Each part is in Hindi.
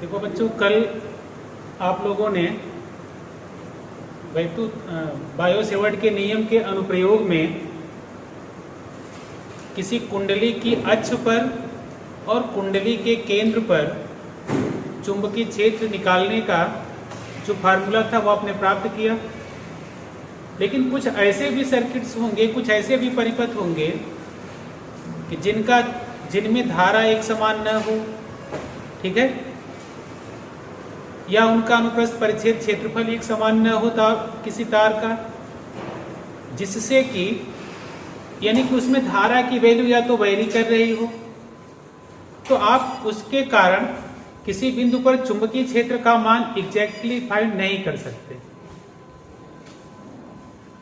देखो बच्चों, कल आप लोगों ने बायो-सेवर्ट के नियम के अनुप्रयोग में किसी कुंडली की अक्ष पर और कुंडली के केंद्र पर चुंबकीय क्षेत्र निकालने का जो फार्मूला था वो आपने प्राप्त किया। लेकिन कुछ ऐसे भी सर्किट्स होंगे, कुछ ऐसे भी परिपथ होंगे कि जिनमें धारा एक समान न हो, ठीक है, या उनका अनुप्रस्थ परिच्छेद क्षेत्रफल एक समान न हो किसी तार का, जिससे कि यानी कि उसमें धारा की वैल्यू या तो वेरी कर रही हो, तो आप उसके कारण किसी बिंदु पर चुंबकीय क्षेत्र का मान एग्जैक्टली फाइंड नहीं कर सकते।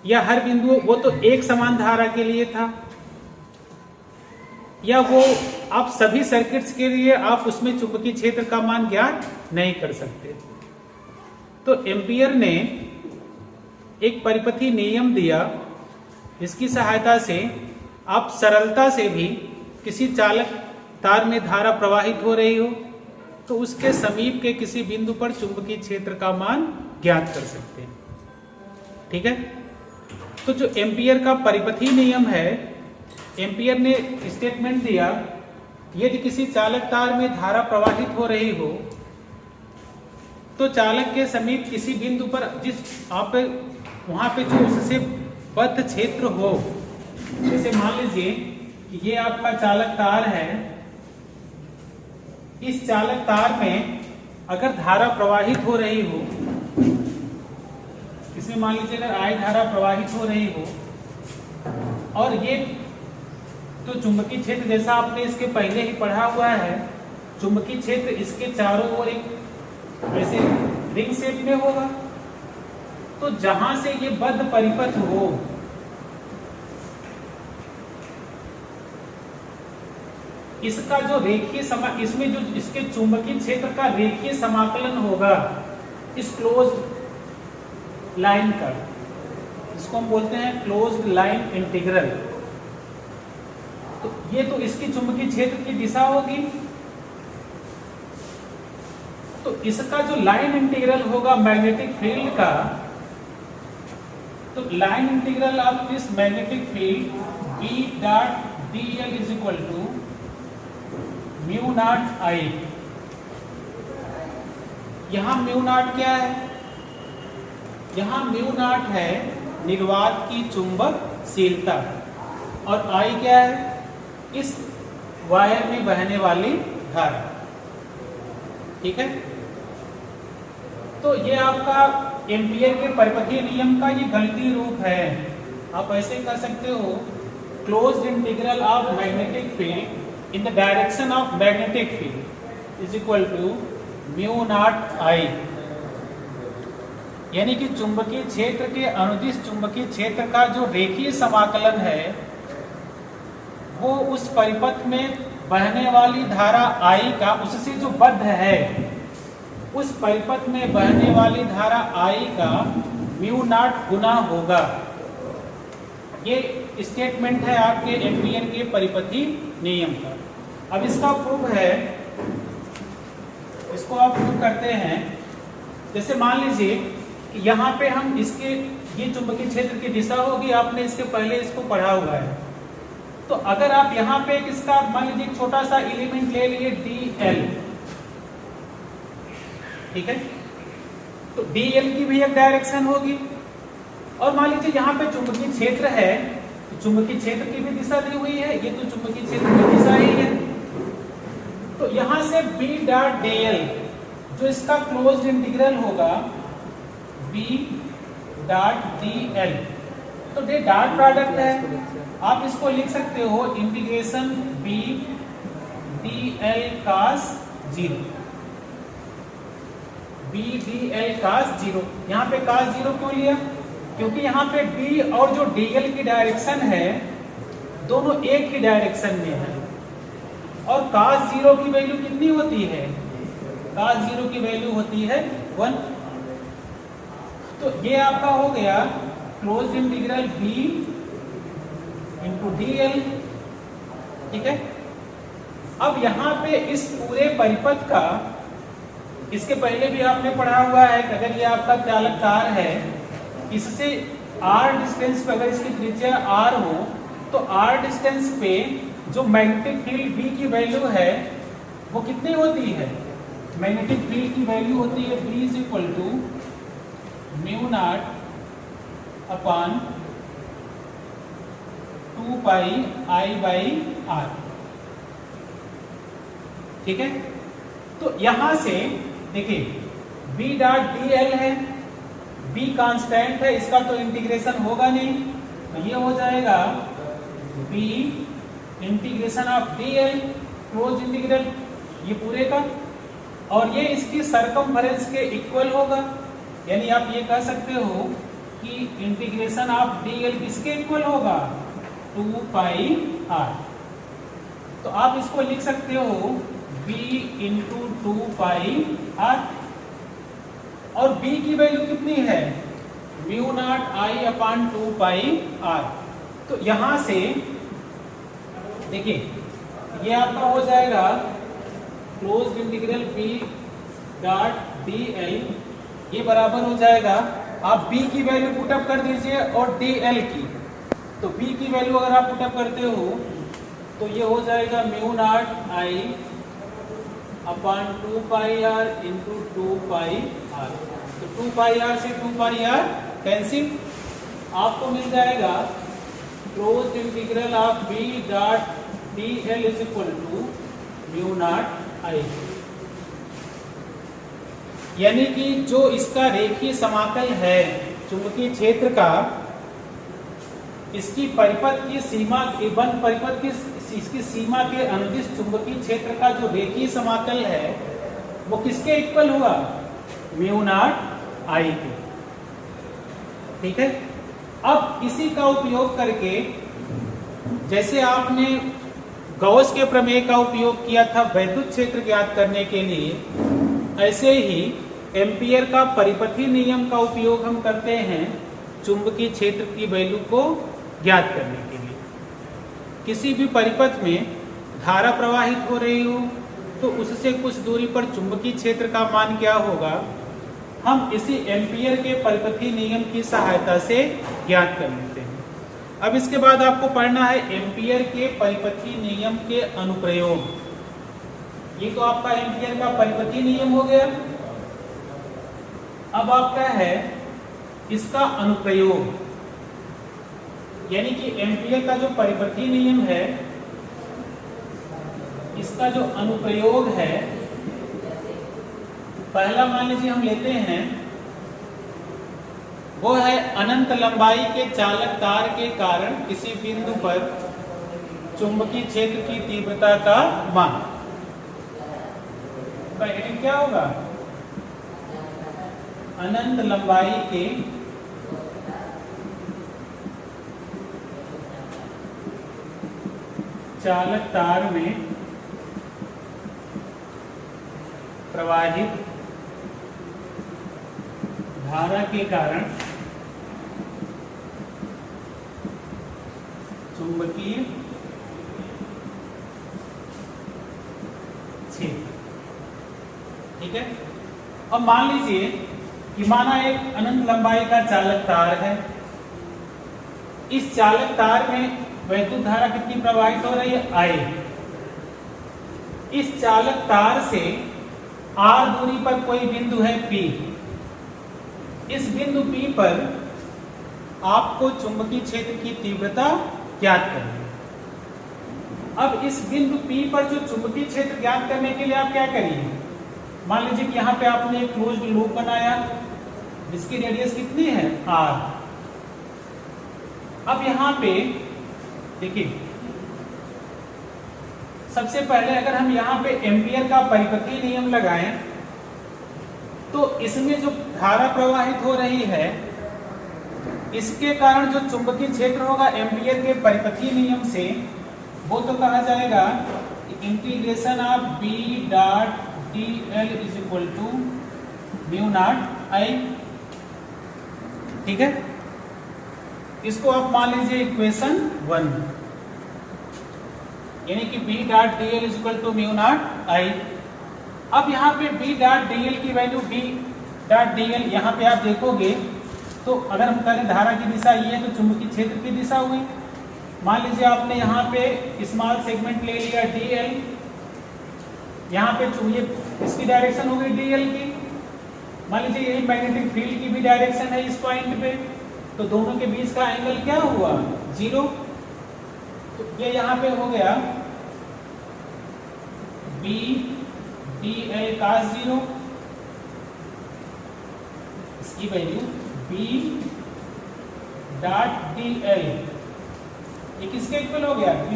या हर बिंदु वो तो एक समान धारा के लिए था, या वो आप सभी सर्किट्स के लिए आप उसमें चुंबकीय क्षेत्र का मान ज्ञात नहीं कर सकते। तो एम्पियर ने एक परिपथीय नियम दिया, जिसकी सहायता से आप सरलता से भी किसी चालक तार में धारा प्रवाहित हो रही हो तो उसके समीप के किसी बिंदु पर चुंबकीय क्षेत्र का मान ज्ञात कर सकते हैं। ठीक है, तो जो एम्पियर का परिपथीय नियम है, एम्पियर ने स्टेटमेंट दिया यदि किसी चालक तार में धारा प्रवाहित हो रही हो तो चालक के समीप किसी बिंदु पर वहां पे जो उससे बद्ध क्षेत्र हो, जैसे मान लीजिए कि ये आपका चालक तार है, इस चालक तार में अगर धारा प्रवाहित हो रही हो, इसमें मान लीजिए अगर I धारा प्रवाहित हो रही हो और ये तो चुंबकीय क्षेत्र जैसा आपने इसके पहले ही पढ़ा हुआ है, चुंबकीय क्षेत्र इसके चारों ओर एक ऐसे रिंग शेप में होगा, तो जहां से ये बद्ध परिपथ हो इसका जो रेखीय इसमें जो इसके चुंबकीय क्षेत्र का रेखीय समाकलन होगा इस क्लोज्ड लाइन का, इसको हम बोलते हैं क्लोज्ड लाइन इंटीग्रल। तो ये तो इसकी चुंबकीय क्षेत्र की दिशा होगी, तो इसका जो लाइन इंटीग्रल होगा मैग्नेटिक फील्ड का, तो line integral of this magnetic field B dot dl is equal to mu naught I। यहां म्यू नॉट क्या है? यहां म्यू नॉट है निर्वात की चुंबकशीलता और I क्या है? इस वायर में बहने वाली धारा। ठीक है, तो ये आपका एम्पियर के परिपथीय नियम का ये गणितीय रूप है। आप ऐसे कर सकते हो, closed integral of magnetic field in the direction of magnetic field is equal to mu naught I, यानी कि चुंबकीय क्षेत्र के अनुदिश चुंबकीय क्षेत्र का जो रेखीय समाकलन है वो उस परिपथ में बहने वाली धारा I का उससे जो बद्ध है उस परिपथ में बहने वाली धारा I का म्यू नॉट गुना होगा। ये स्टेटमेंट है आपके एम्पियर के परिपथीय नियम का। अब इसका प्रूफ है, इसको आप प्रूफ करते हैं। जैसे मान लीजिए कि यहाँ पे हम इसके ये चुंबकीय क्षेत्र की दिशा होगी, आपने इसके पहले इसको पढ़ा हुआ है। तो अगर आप यहाँ पे इसका मान लीजिए छोटा सा एलिमेंट ले लिए dl, ठीक है, तो dl की भी एक डायरेक्शन होगी और मान लीजिए यहाँ पे चुंबकीय क्षेत्र है, तो चुंबकीय क्षेत्र की भी दिशा दी हुई है, ये तो चुंबकीय क्षेत्र की दिशा ही है। तो यहां से B डॉट dl जो इसका क्लोज्ड इंटीग्रल होगा B डॉट dl, तो ये डॉट प्रोडक्ट है, आप इसको लिख सकते हो integration B dl cos 0, B dl cos 0। यहाँ पे cos 0 क्यों लिया? क्योंकि यहाँ पे B और जो dl की डायरेक्शन है दोनों एक ही डायरेक्शन में है और cos 0 की वैल्यू कितनी होती है? cos 0 की वैल्यू होती है 1। तो ये आपका हो गया closed integral B into dl। ठीक है, अब यहाँ पे इस पूरे परिपथ का इसके पहले भी आपने पढ़ा हुआ है कि अगर ये आपका चालक तार है, इससे r डिस्टेंस पे अगर इसकी त्रिज्या r हो तो r डिस्टेंस पे जो मैग्नेटिक फील्ड B की वैल्यू है वो कितनी होती है? मैग्नेटिक फील्ड की वैल्यू होती है B is equal to mu naught upon 2 pi I by R। ठीक है, तो यहां से देखिए B डॉट dl है, B कांस्टेंट है, इसका तो इंटीग्रेशन होगा नहीं, तो ये हो जाएगा B integration of dl close integral ये पूरे का, और ये इसकी सरकमफेरेंस के इक्वल होगा। यानी आप ये कह सकते हो कि इंटीग्रेशन ऑफ dl किसके इक्वल होगा? 2 पाई r। तो आप इसको लिख सकते हो b इंटू 2 पाई r, और b की वैल्यू कितनी है? Mu naught I upon 2 pi r। तो यहां से देखिए ये आपका हो जाएगा close integral b dot dl, ये बराबर हो जाएगा, आप b की वैल्यू पुटअप कर दीजिए और dl की, तो b की वैल्यू अगर आप पुटअप करते हो तो ये हो जाएगा mu naught I upon 2 pi r into 2 pi r। तो 2 पाई r से 2 पाई r कैंसिल, आपको मिल जाएगा close integral of b dot dl is equal to mu naught I। यानी कि जो इसका रेखीय समाकल है चुंबकीय क्षेत्र का, इसकी परिपथ की सीमा बंद परिपथ की इसकी सीमा के अनुदिश चुंबकीय क्षेत्र का जो रेखीय समाकल है वो किसके इक्वल हुआ? म्यू नॉट I के। ठीक है, अब इसी का उपयोग करके, जैसे आपने गॉस के प्रमेय का उपयोग किया था वैद्युत क्षेत्र ज्ञात करने के लिए, ऐसे ही एम्पियर का परिपथीय नियम का उपयोग हम करते हैं चुंबकीय क्षेत्र की वैल्यू को ज्ञात करने के लिए। किसी भी परिपथ में धारा प्रवाहित हो रही हो तो उससे कुछ दूरी पर चुंबकीय क्षेत्र का मान क्या होगा, हम इसी एम्पियर के परिपथीय नियम की सहायता से ज्ञात कर लेते हैं। अब इसके बाद आपको पढ़ना है एम्पियर के परिपथीय नियम के अनुप्रयोग। ये तो आपका एम्पियर का परिपथीय नियम हो गया। अब आपका है इसका अनुप्रयोग, यानी कि एम्पियर का जो परिपथीय नियम है इसका जो अनुप्रयोग है, पहला मान लीजिए हम लेते हैं, वो है अनंत लंबाई के चालक तार के कारण किसी बिंदु पर चुंबकीय क्षेत्र की तीव्रता का मान। हेडिंग क्या होगा? अनंत लंबाई के चालक तार में प्रवाहित धारा के कारण चुंबकीय क्षेत्र। ठीक है, अब मान लीजिए कि माना एक अनंत लंबाई का चालक तार है। इस चालक तार में वैद्युत धारा कितनी प्रवाहित हो रही है? I। इस चालक तार से r दूरी पर कोई बिंदु है P। इस बिंदु P पर आपको चुंबकीय क्षेत्र की तीव्रता ज्ञात करनी है। अब इस बिंदु P पर जो चुंबकीय क्षेत्र ज्ञात करने के लिए आप क्या करिए, मान लीजिए कि यहाँ पे आपने एक क्लोज्ड लूप बनाया जिसकी रेडियस कितनी है? r। अब यहाँ पे देखिए, सबसे पहले अगर हम यहाँ पे एम्पियर का परिपथीय नियम लगाएं तो इसमें जो धारा प्रवाहित हो रही है इसके कारण जो चुंबकीय क्षेत्र होगा एम्पियर के परिपथीय नियम से, वो तो कहा जाएगा integration of B dot dl is equal to mu naught I। ठीक है, इसको आप मान लीजिए इक्वेशन 1, यानी कि B dot dl is equal to mu naught I। अब यहाँ पे B डॉट DL की वैल्यू B डॉट DL यहाँ पे आप देखोगे तो अगर हम करें धारा की दिशा ये है तो चुंबकीय क्षेत्र की दिशा हुई। मान लीजिए आपने यहाँ पे स्मॉल सेगमेंट ले लिया DL, यहाँ पे ये इसकी डायरेक्शन हो गई DL की। मान लीजिए यही मैग्नेटिक फील्ड की भी डायरेक्शन है इस पॉइंट पे, तो दोनों के बीच का एंगल क्या हुआ 0। तो ये यहाँ पे हो गया B DL cos 0, इसकी वैल्यू B डॉट DL ये किसके इक्वल हो गया B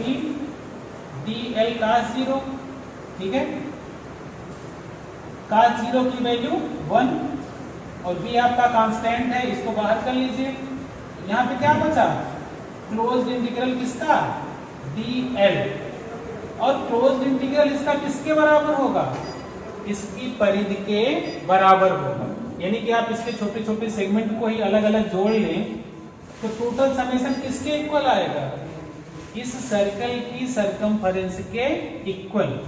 DL cos 0, ठीक है। cos 0 की वैल्यू 1 और B आपका कांस्टेंट है, इसको बाहर कर लीजिए। यहाँ पे क्या बचा क्लोज्ड इंटीग्रल किसका DL, और क्लोज्ड इंटीग्रल इसका किसके बराबर होगा इसकी परिधि के बराबर होगा। यानी कि आप इसके छोटे छोटे सेगमेंट को ही अलग अलग जोड़ लें तो टोटल समेशन किसके इक्वल आएगा इस सर्कल की सरकमफेरेंस के इक्वल।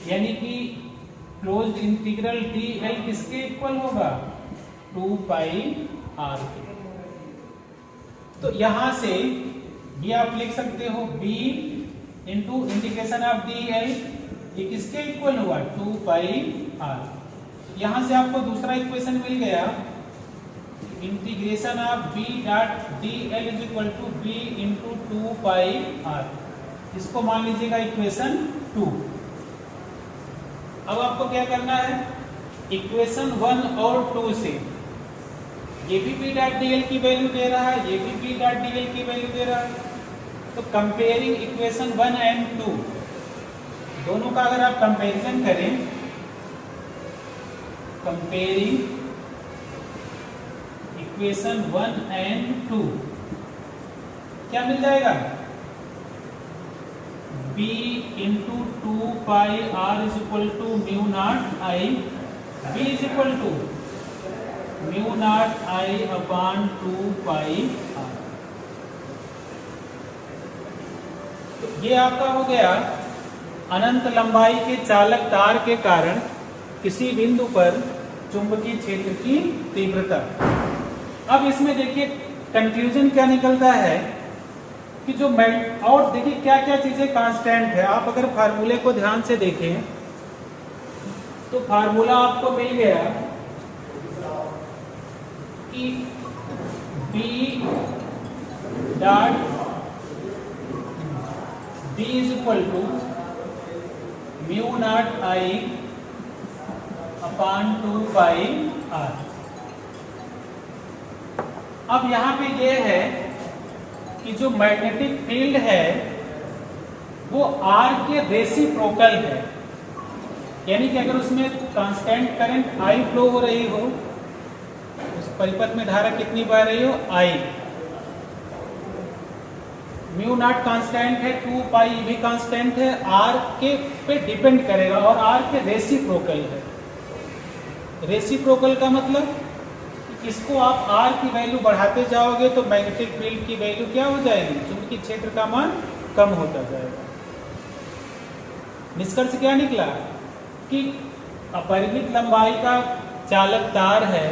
यानी कि क्लोज्ड इंटीग्रल DL किसके इक्वल होगा 2 पाई r के। तो यहां से ये आप लिख सकते हो B into integration of DL ये किसके इक्वल हुआ 2 पाई r। यहां से आपको दूसरा इक्वेशन मिल गया integration of B dot DL is equal to B into 2 pi r। इसको मान लीजिएगा इक्वेशन 2। अब आपको क्या करना है इक्वेशन 1 और 2 से ये भी B डॉट DL की वैल्यू दे रहा है, ये भी B डॉट DL की वैल्यू दे रहा है। तो कंपेयरिंग इक्वेशन 1 एंड 2 दोनों का अगर आप कंपैरिजन करें, कंपेयरिंग इक्वेशन 1 एंड 2 क्या मिल जाएगा B into 2 pi r is equal to mu naught I, B is equal to mu naught I upon 2 pi r। तो ये आपका हो गया अनंत लंबाई के चालक तार के कारण किसी बिंदु पर चुंबकीय क्षेत्र की तीव्रता। अब इसमें देखिए कंक्लूजन क्या निकलता है कि जो और देखिए क्या क्या चीजें कांस्टेंट है। आप अगर फार्मूले को ध्यान से देखें तो फार्मूला आपको मिल गया कि B dot B is equal to mu naught I upon 2 pi r। अब यहाँ पे ये है कि जो मैग्नेटिक फील्ड है वो R के रेसिप्रोकल है। यानी कि अगर उसमें कांस्टेंट करंट I फ्लो हो रही हो, उस परिपथ में धारा कितनी बह रही हो I, म्यू नॉट कांस्टेंट है, 2 पाई भी कांस्टेंट है, R के पे डिपेंड करेगा और R के रेसिप्रोकल है। रेसिप्रोकल का मतलब इसको आप R की वैल्यू बढ़ाते जाओगे तो मैग्नेटिक फील्ड की वैल्यू क्या हो जाएगी चुंबकीय क्षेत्र का मान कम होता जाएगा। निष्कर्ष क्या निकला कि अपरिमित लंबाई का चालक तार है,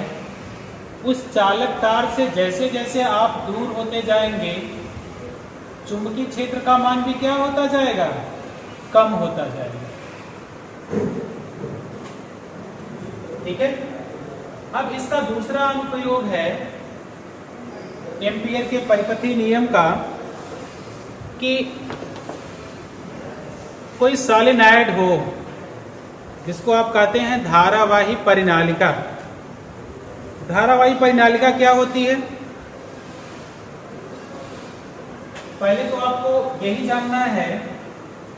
उस चालक तार से जैसे जैसे आप दूर होते जाएंगे चुंबकीय क्षेत्र का मान भी क्या होता जाएगा कम होता जाएगा। ठीक है। अब इसका दूसरा अनुप्रयोग है एम्पियर के परिपथी नियम का कि कोई सॉलिनॉइड हो जिसको आप कहते हैं धारावाही परिनालिका। धारावाही परिनालिका क्या होती है पहले तो आपको यही जानना है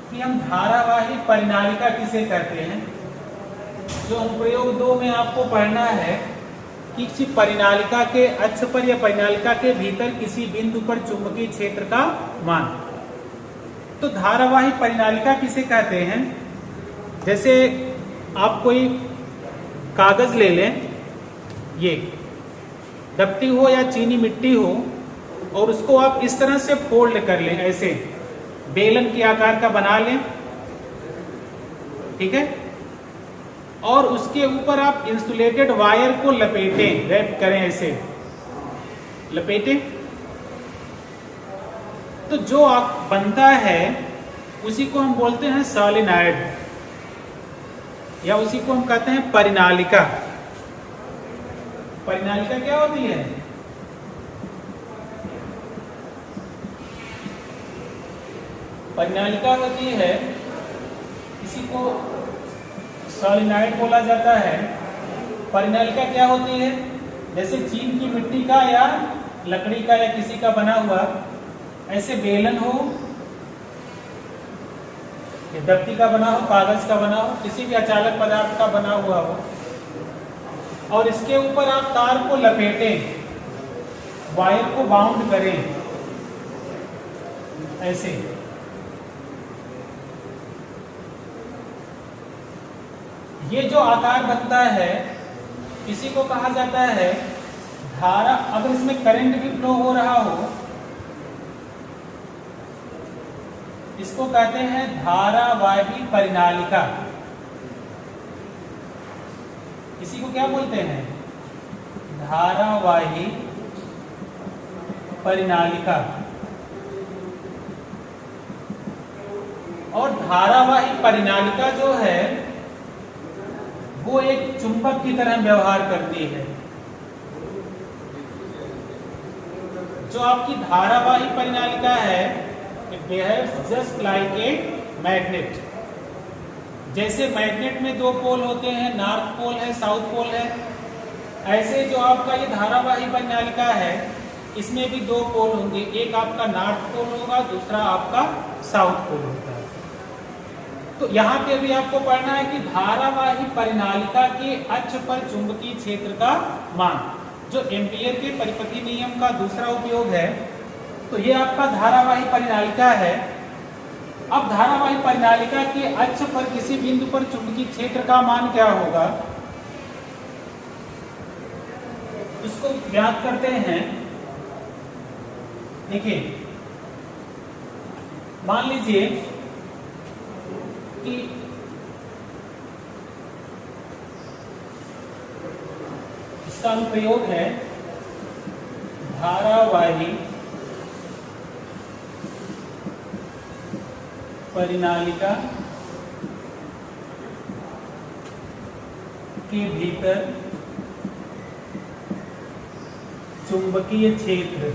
कि हम धारावाही परिनालिका किसे कहते हैं। जो अनुप्रयोग 2 में आपको पढ़ना है कि किसी परिनालिका के अक्ष पर या परिनालिका के भीतर किसी बिंदु पर चुंबकीय क्षेत्र का मान। तो धारावाही परिनालिका किसे कहते हैं, जैसे आप कोई कागज ले लें, ये डपटी हो या चीनी मिट्टी हो और उसको आप इस तरह से फोल्ड कर लें, ऐसे बेलन के आकार का बना लें, ठीक है। और उसके ऊपर आप इंसुलेटेड वायर को लपेटें, रैप करें, ऐसे लपेटें, तो जो बनता है उसी को हम बोलते हैं सॉलिनॉइड, या उसी को हम कहते हैं परिनालिका। परिनालिका क्या होती है? परिनालिका होती है, इसी को सॉलिनॉइड बोला जाता है। परिनालिका क्या होती है? जैसे चीन की मिट्टी का या लकड़ी का या किसी का बना हुआ ऐसे बेलन हो, दफ्ती का बना हो, कागज का बना हो, किसी भी अचालक पदार्थ का बना हुआ हो, और इसके ऊपर आप तार को लपेटें, वायर को बाउंड करें ऐसे। ये जो आकार बनता है इसी को कहा जाता है धारा। अगर इसमें करंट भी फ्लो हो रहा हो इसको कहते हैं धारावाही परिनालिका। इसी को क्या बोलते हैं? धारावाही परिनालिका। और धारावाही परिनालिका जो है वो एक चुंबक की तरह व्यवहार करती है। जो आपकी धारावाही परिनालिका है it behaves just like a magnet। जैसे मैग्नेट में दो पोल होते हैं, नॉर्थ पोल है, साउथ पोल है, ऐसे जो आपका ये धारावाही परिनालिका है इसमें भी दो पोल होंगे, एक आपका नॉर्थ पोल होगा, दूसरा आपका साउथ पोल होगा। तो यहाँ पे अभी आपको पढ़ना है कि धारावाही परिनालिका के अक्ष पर चुंबकीय क्षेत्र का मान, जो एम्पियर के परिपथी नियम का दूसरा उपयोग है। तो ये आपका धारावाही परिनालिका है। अब धारावाही परिनालिका के अक्ष पर किसी बिंदु पर चुंबकीय क्षेत्र का मान क्या होगा उसको ज्ञात करते हैं। देखिए, मान लीजिए कि इसका अनुप्रयोग है धारावाही परिनालिका के भीतर चुंबकीय क्षेत्र